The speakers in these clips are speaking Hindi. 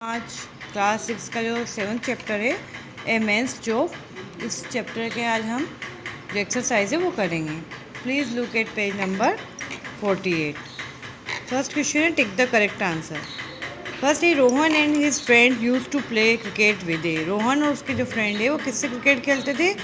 आज क्लास 6 का जो 7th चैप्टर है ए मेंस जॉब, इस चैप्टर के आज हम जो एक्सरसाइज है वो करेंगे। Please look at page number 48। First question है tick the correct answer. First है Rohan and his friend use to play cricket with a. Rohan और उसके जो फ्रेंड है वो किससे क्रिकेट खेलते थे?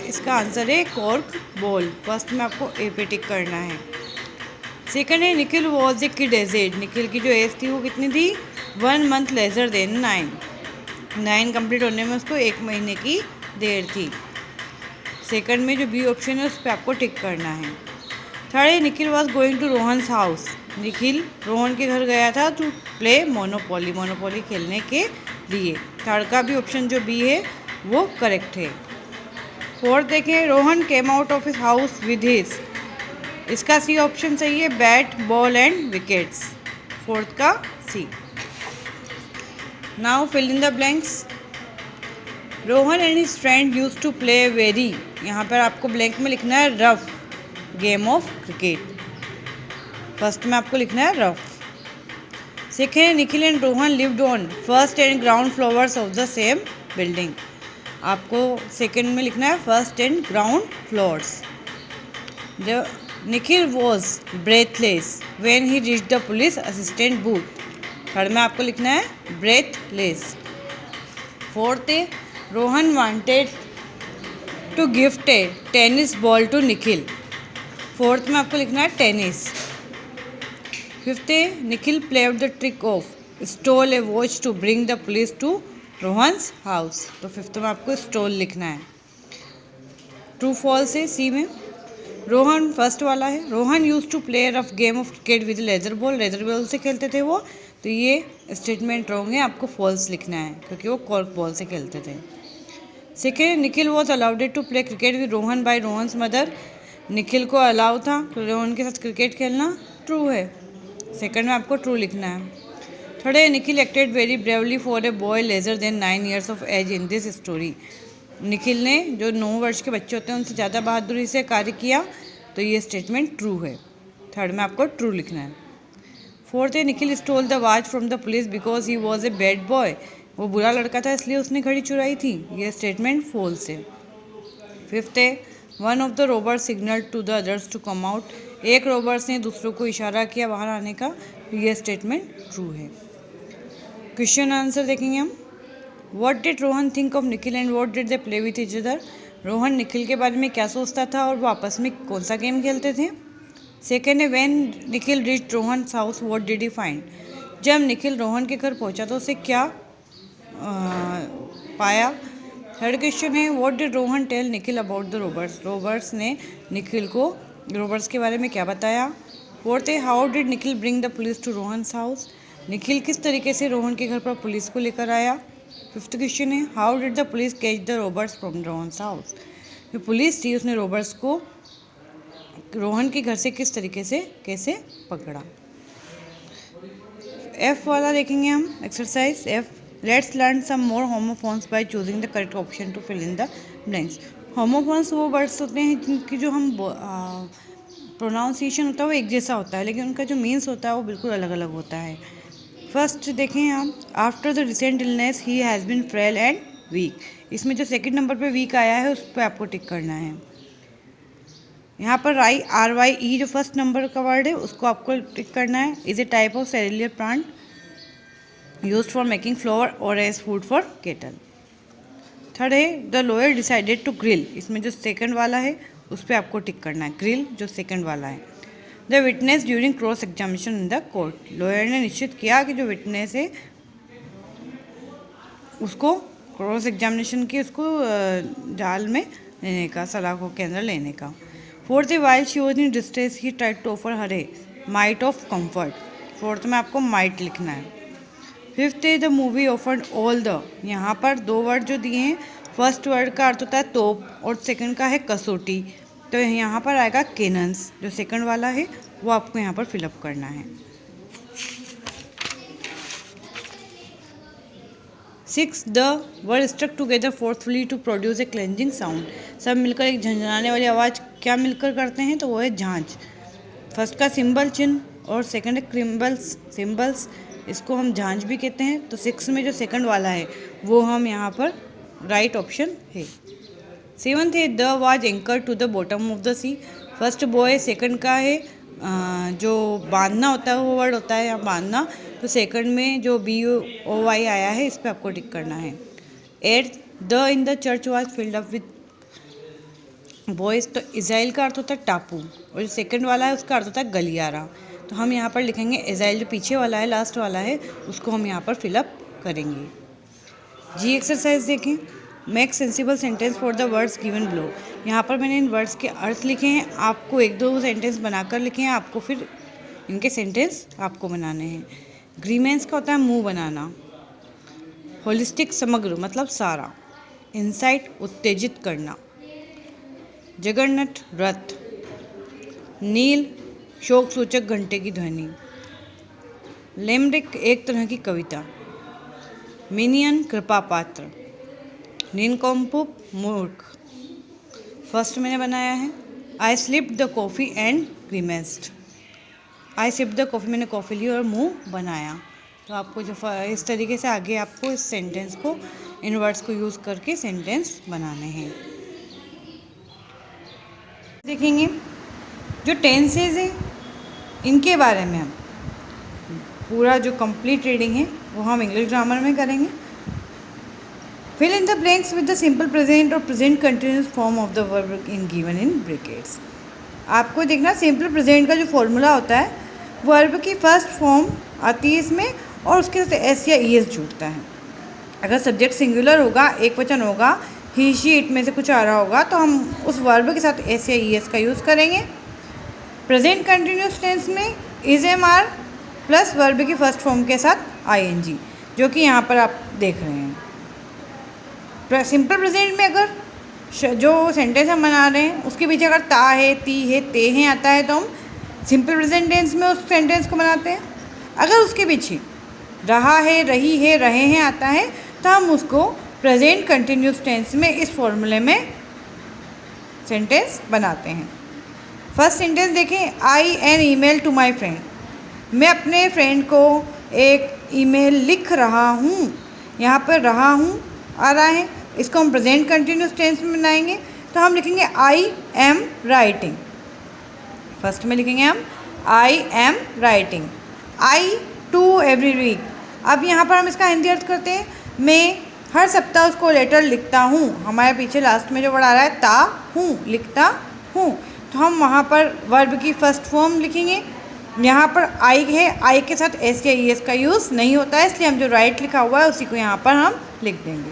इसका आंसर है कॉर्क बॉल। फर्स्ट में आपको ए पे टिक करना है। सेकंड है Nikhil was a kid age age. Nikhil की जो एज थी वो कितनी थी? 1 मंथ लेजर देन 9 कंप्लीट होने में उसको 1 महीने की देर थी। सेकंड में जो बी ऑप्शन है उस पर आपको टिक करना है। थर्ड है Nikhil was going to Rohan's house. निखिल रोहन के घर गया था टू प्ले मोनोपोली खेलने के लिए। थर्ड का भी ऑप्शन जो बी है वो करेक्ट है। फोर्थ देखें, Rohan came out of his house with his. इसका सी ऑप्शन सही है, bat ball and wickets. Fourth का C. Now fill in the blanks. Rohan and his friend use to play very, यहाँ पर आपको ब्लैंक में लिखना है rough game of cricket. First में आपको लिखना है rough. Second, Nikhil and Rohan lived on first and ground floors of the same building. आपको सेकेंड में लिखना है फर्स्ट एंड ग्राउंड फ्लोर्स। जो Nikhil was breathless when he reached the police assistant booth. Third में आपको लिखना है ब्रेथलेस। फोर्थ है Rohan wanted to gift a tennis ball to Nikhil. Fourth में आपको लिखना है टेनिस। फिफ्थ है Nikhil played the trick of stole a watch to bring the police to Rohan's house. तो फिफ्थ में आपको स्टोल लिखना है। ट्रू फॉल्स है सी में। रोहन फर्स्ट वाला है, Rohan use to play rough game of cricket with leather ball से खेलते थे वो, तो ये स्टेटमेंट रॉन्ग है, आपको फॉल्स लिखना है क्योंकि वो कॉर्क बॉल से खेलते थे। Second, Nikhil was allowed to play cricket with Rohan by Rohan's mother. Nikhil को अलाउ था रोहन के साथ क्रिकेट खेलना, ट्रू है। सेकेंड में आपको ट्रू लिखना है। थर्ड है Nikhil acted very bravely for a boy lesser than 9 years of age in this story. Nikhil ने जो 9 वर्ष के बच्चे होते हैं उनसे ज़्यादा बहादुरी से कार्य किया, तो ये स्टेटमेंट ट्रू है। थर्ड में आपको ट्रू लिखना है। फोर्थ है Nikhil stole the watch from the police because he was a bad boy. वो बुरा लड़का था इसलिए उसने घड़ी चुराई थी, ये स्टेटमेंट फॉल्स है। फिफ्थ है one of the robbers signal to the others to come out. एक रोबर्स ने दूसरों को इशारा किया बाहर आने का, तो ये स्टेटमेंट ट्रू है। क्वेश्चन आंसर देखेंगे हम। What did Rohan think of Nikhil and what did they play with each other? Rohan Nikhil के बारे में क्या सोचता था और वो आपस में कौन सा गेम खेलते थे? सेकेंड है when Nikhil reached Rohan's house what did he find? जब निखिल रोहन के घर पहुंचा तो उसे क्या पाया? थर्ड क्वेश्चन है what did Rohan tell Nikhil about the robbers? Robbers ने निखिल को रोबर्स के बारे में क्या बताया? फोर्थ है how did Nikhil bring the police to Rohan's house? Nikhil किस तरीके से रोहन के घर पर पुलिस को लेकर आया? फिफ्थ क्वेश्चन है how did the police catch the robbers from Rohan's house? जो पुलिस थी उसने रोबर्स को रोहन के घर से किस तरीके से कैसे पकड़ा? एफ वाला देखेंगे हम exercise F. Let's learn some more homophones by choosing the correct option to fill in the blanks. Homophones वो वर्ड्स होते हैं जिनकी जो हम प्रोनाउंसिएशन होता है वो एक जैसा होता है, लेकिन उनका जो मीन्स होता है वो बिल्कुल अलग अलग होता है। फर्स्ट देखें हम, after the recent illness he has been frail and weak. इसमें जो सेकंड नंबर पे वीक आया है उस पर आपको टिक करना है। यहाँ पर RYE जो फर्स्ट नंबर का वर्ड है उसको आपको टिक करना है। Is a type of cereal plant used for making flour और as food for cattle. Third है the lawyer decided to grill. इसमें जो सेकंड वाला है उस पर आपको टिक करना है, ग्रिल जो सेकंड वाला है। The witness during cross examination in the court. Lawyer ने निश्चित किया कि जो विटनेस है उसको क्रॉस एग्जामिनेशन की उसको जाल में लेने का, सलाखों के अंदर लेने का। फोर्थ है while she was in distress he tried to offer her a might of comfort. Fourth में आपको माइट लिखना है। फिफ्थ है the movie offered all the. यहाँ पर दो वर्ड जो दिए हैं, फर्स्ट वर्ड का अर्थ होता है तोप और सेकंड का है कसौटी, तो यहाँ पर आएगा कैनन्स। जो सेकंड वाला है वो आपको यहाँ पर फिलअप करना है। 6 the word struck together forcefully to produce a clanging sound. सब मिलकर एक झंझनाने वाली आवाज़ क्या मिलकर करते हैं, तो वो है झांझ। फर्स्ट का सिंबल चिन्ह और सेकंड है क्रिम्बल्स सिंबल्स, इसको हम झांझ भी कहते हैं। तो 6 में जो सेकंड वाला है वो हम यहाँ पर राइट ऑप्शन है। 7th है the was anchor to the bottom of the sea. First boy second का है, जो बांधना होता है वो वर्ड होता है यहाँ बांधना, तो सेकंड में जो BOY आया है इस पर आपको टिक करना है। 8th the in the church was filled up with boys. तो इज़राइल का अर्थ होता है टापू, और जो सेकंड वाला है उसका अर्थ होता है गलियारा। तो हम यहाँ पर लिखेंगे इज़राइल, जो पीछे वाला है लास्ट वाला है उसको हम यहाँ पर फिलअप करेंगे। जी एक्सरसाइज देखें, make sensible sentence for the words given below. यहाँ पर मैंने इन वर्ड्स के अर्थ लिखे हैं, आपको 1-2 सेंटेंस बनाकर लिखे हैं, आपको फिर इनके सेंटेंस आपको बनाने हैं। ग्रीमेंस का होता है मुंह बनाना। होलिस्टिक समग्र मतलब सारा। इंसाइट उत्तेजित करना। जगन्नाथ रथ। नील शोक सूचक घंटे की ध्वनि। लेमरिक एक तरह की कविता। मिनियन कृपा पात्र। निनकॉम्पुप मूर्ख। फर्स्ट मैंने बनाया है I slipped the coffee and grimaced. I sipped the coffee, मैंने कॉफ़ी ली और मुंह बनाया। तो आपको जो इस तरीके से आगे आपको इस सेंटेंस को इन वर्ड्स को यूज़ करके सेंटेंस बनाने हैं। देखेंगे जो टेंसेज है इनके बारे में हम पूरा जो कंप्लीट रीडिंग है वो हम इंग्लिश ग्रामर में करेंगे। Fill in the blanks with the simple present और present continuous form of the verb in given in brackets. आपको देखना सिंपल प्रेजेंट का जो फॉर्मूला होता है वर्ब की फर्स्ट फॉर्म आती है इसमें और उसके साथ एस या ES जुड़ता है। अगर सब्जेक्ट सिंगुलर होगा, एक वचन होगा, ही शी इट में से कुछ आ रहा होगा तो हम उस वर्ब के साथ एस या ES का यूज़ करेंगे। प्रेजेंट कंटिन्यूस टेंस में इज MR प्लस वर्ब की फर्स्ट फॉर्म के साथ ING, जो कि यहाँ पर आप देख रहे हैं। सिंपल प्रेजेंट में अगर जो सेंटेंस हम बना रहे हैं उसके पीछे अगर ता है, ती है, ते हैं आता है तो हम सिंपल प्रेजेंट टेंस में उस सेंटेंस को बनाते हैं। अगर उसके पीछे रहा है, रही है, रहे हैं आता है तो हम उसको प्रेजेंट कंटिन्यूस टेंस में इस फॉर्मूले में सेंटेंस बनाते हैं। फर्स्ट सेंटेंस देखें, I an email to my friend. मैं अपने फ्रेंड को एक ईमेल लिख रहा हूँ। यहाँ पर रहा हूँ आ रहा है, इसको हम प्रेजेंट कंटिन्यूस टेंस में बनाएंगे तो हम लिखेंगे आई एम राइटिंग। फर्स्ट में लिखेंगे हम I am writing. I to every week. अब यहाँ पर हम इसका हिंदी अर्थ करते हैं, मैं हर सप्ताह उसको लेटर लिखता हूँ। हमारे पीछे लास्ट में जो वर्ड आ रहा है ता हूँ, लिखता हूँ, तो हम वहाँ पर वर्ब की फर्स्ट फॉर्म लिखेंगे। यहाँ पर आई है, आई के साथ एस या ES का यूज़ नहीं होता है, इसलिए हम जो राइट लिखा हुआ है उसी को यहाँ पर हम लिख देंगे।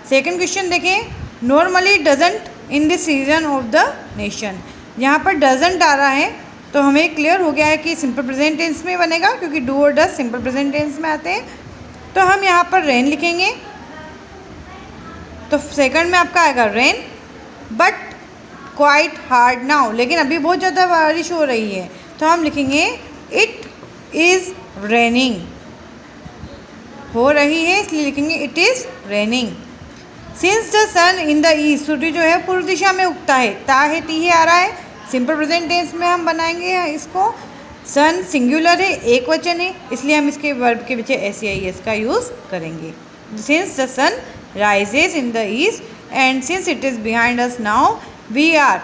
सेकंड क्वेश्चन देखें, normally doesn't in this season of the nation. यहाँ पर डजंट आ रहा है तो हमें क्लियर हो गया है कि सिंपल प्रेजेंट टेंस में बनेगा, क्योंकि डू और डज सिंपल प्रेजेंट टेंस में आते हैं। तो हम यहाँ पर रेन लिखेंगे, तो सेकंड में आपका आएगा rain but quite hard now. लेकिन अभी बहुत ज़्यादा बारिश हो रही है तो हम लिखेंगे इट इज़ रेनिंग। हो रही है इसलिए लिखेंगे it is raining. Since the sun in the east, सूर्य जो है पूर्व दिशा में उगता है, ता है, ती है आ रहा है, सिंपल प्रेजेंट टेंस में हम बनाएंगे इसको। सन सिंगुलर है, एक वचन है, इसलिए हम इसके वर्ब के पीछे एस या ES का यूज़ करेंगे। Since the sun rises in the east and since it is behind us now we are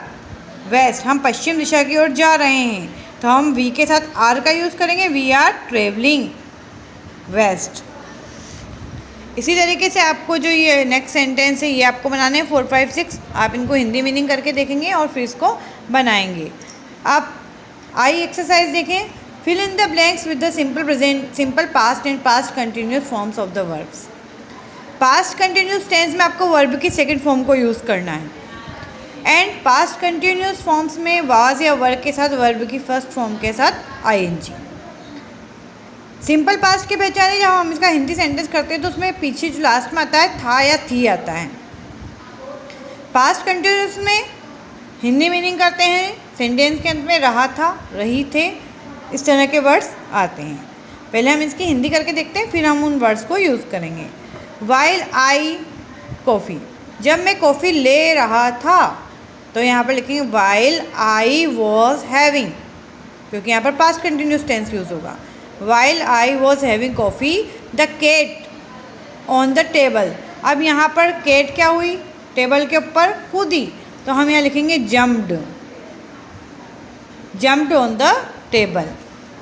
west. हम पश्चिम दिशा की ओर जा रहे हैं तो हम वी के साथ आर का यूज़ करेंगे, वी आर ट्रेवलिंग वेस्ट। इसी तरीके से आपको जो ये नेक्स्ट सेंटेंस है ये आपको बनाने हैं 4, 5, 6। आप इनको हिंदी मीनिंग करके देखेंगे और फिर इसको बनाएंगे। आप आई एक्सरसाइज देखें, fill in the blanks with the simple present, simple past and past continuous forms of the verbs. Past continuous tense में आपको वर्ब की सेकंड फॉर्म को यूज़ करना है एंड पास्ट कंटिन्यूस फॉर्म्स में वाज या वर के साथ वर्ब की फर्स्ट फॉर्म के साथ ING। सिंपल पास्ट की पहचान जब हम इसका हिंदी सेंटेंस करते हैं तो उसमें पीछे जो लास्ट में आता है था या थी आता है। पास्ट कंटिन्यूस में हिंदी मीनिंग करते हैं, सेंटेंस के अंत में रहा था, रही थे, इस तरह के वर्ड्स आते हैं। पहले हम इसकी हिंदी करके देखते हैं, फिर हम उन वर्ड्स को यूज़ करेंगे। वाइल आई कॉफ़ी, जब मैं कॉफ़ी ले रहा था तो यहाँ पर लिखेंगे वाइल आई वॉज हैविंग, क्योंकि यहाँ पर पास्ट कंटिन्यूस टेंस यूज़ होगा। While I was having coffee the cat on the table. अब यहाँ पर कैट क्या हुई, टेबल के ऊपर कूदी, तो हम यहाँ लिखेंगे jumped, jumped on the table,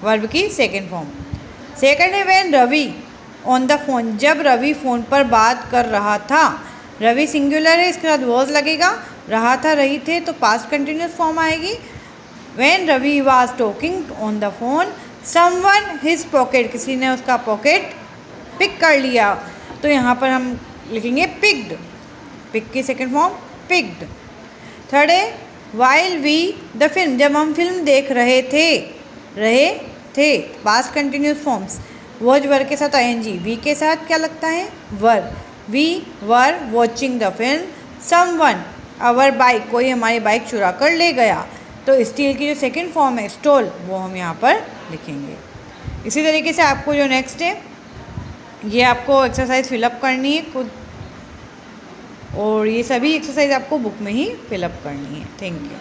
verb की सेकेंड फॉर्म। सेकेंड है when Ravi on the phone, जब रवि फ़ोन पर बात कर रहा था। रवि सिंगुलर है, इसके साथ वॉज लगेगा, रहा था रही थे तो पास्ट कंटिन्यूस फॉर्म आएगी। When Ravi was talking on the phone someone his pocket, किसी ने उसका पॉकेट पिक कर लिया, तो यहाँ पर हम लिखेंगे पिक्ड, पिक की सेकेंड फॉर्म पिक्ड। थर्ड है वाइल वी द फिल्म, जब हम फिल्म देख रहे थे, past continuous forms, was were के साथ आईएनजी, वी के साथ क्या लगता है were, we were watching the film, someone our bike, कोई हमारी बाइक चुरा कर ले गया, तो स्टील की जो सेकंड फॉर्म है स्टोल, वो हम यहाँ पर लिखेंगे। इसी तरीके से आपको जो नेक्स्ट है ये आपको एक्सरसाइज फिलअप करनी है खुद, और ये सभी एक्सरसाइज आपको बुक में ही फिलअप करनी है। Thank you.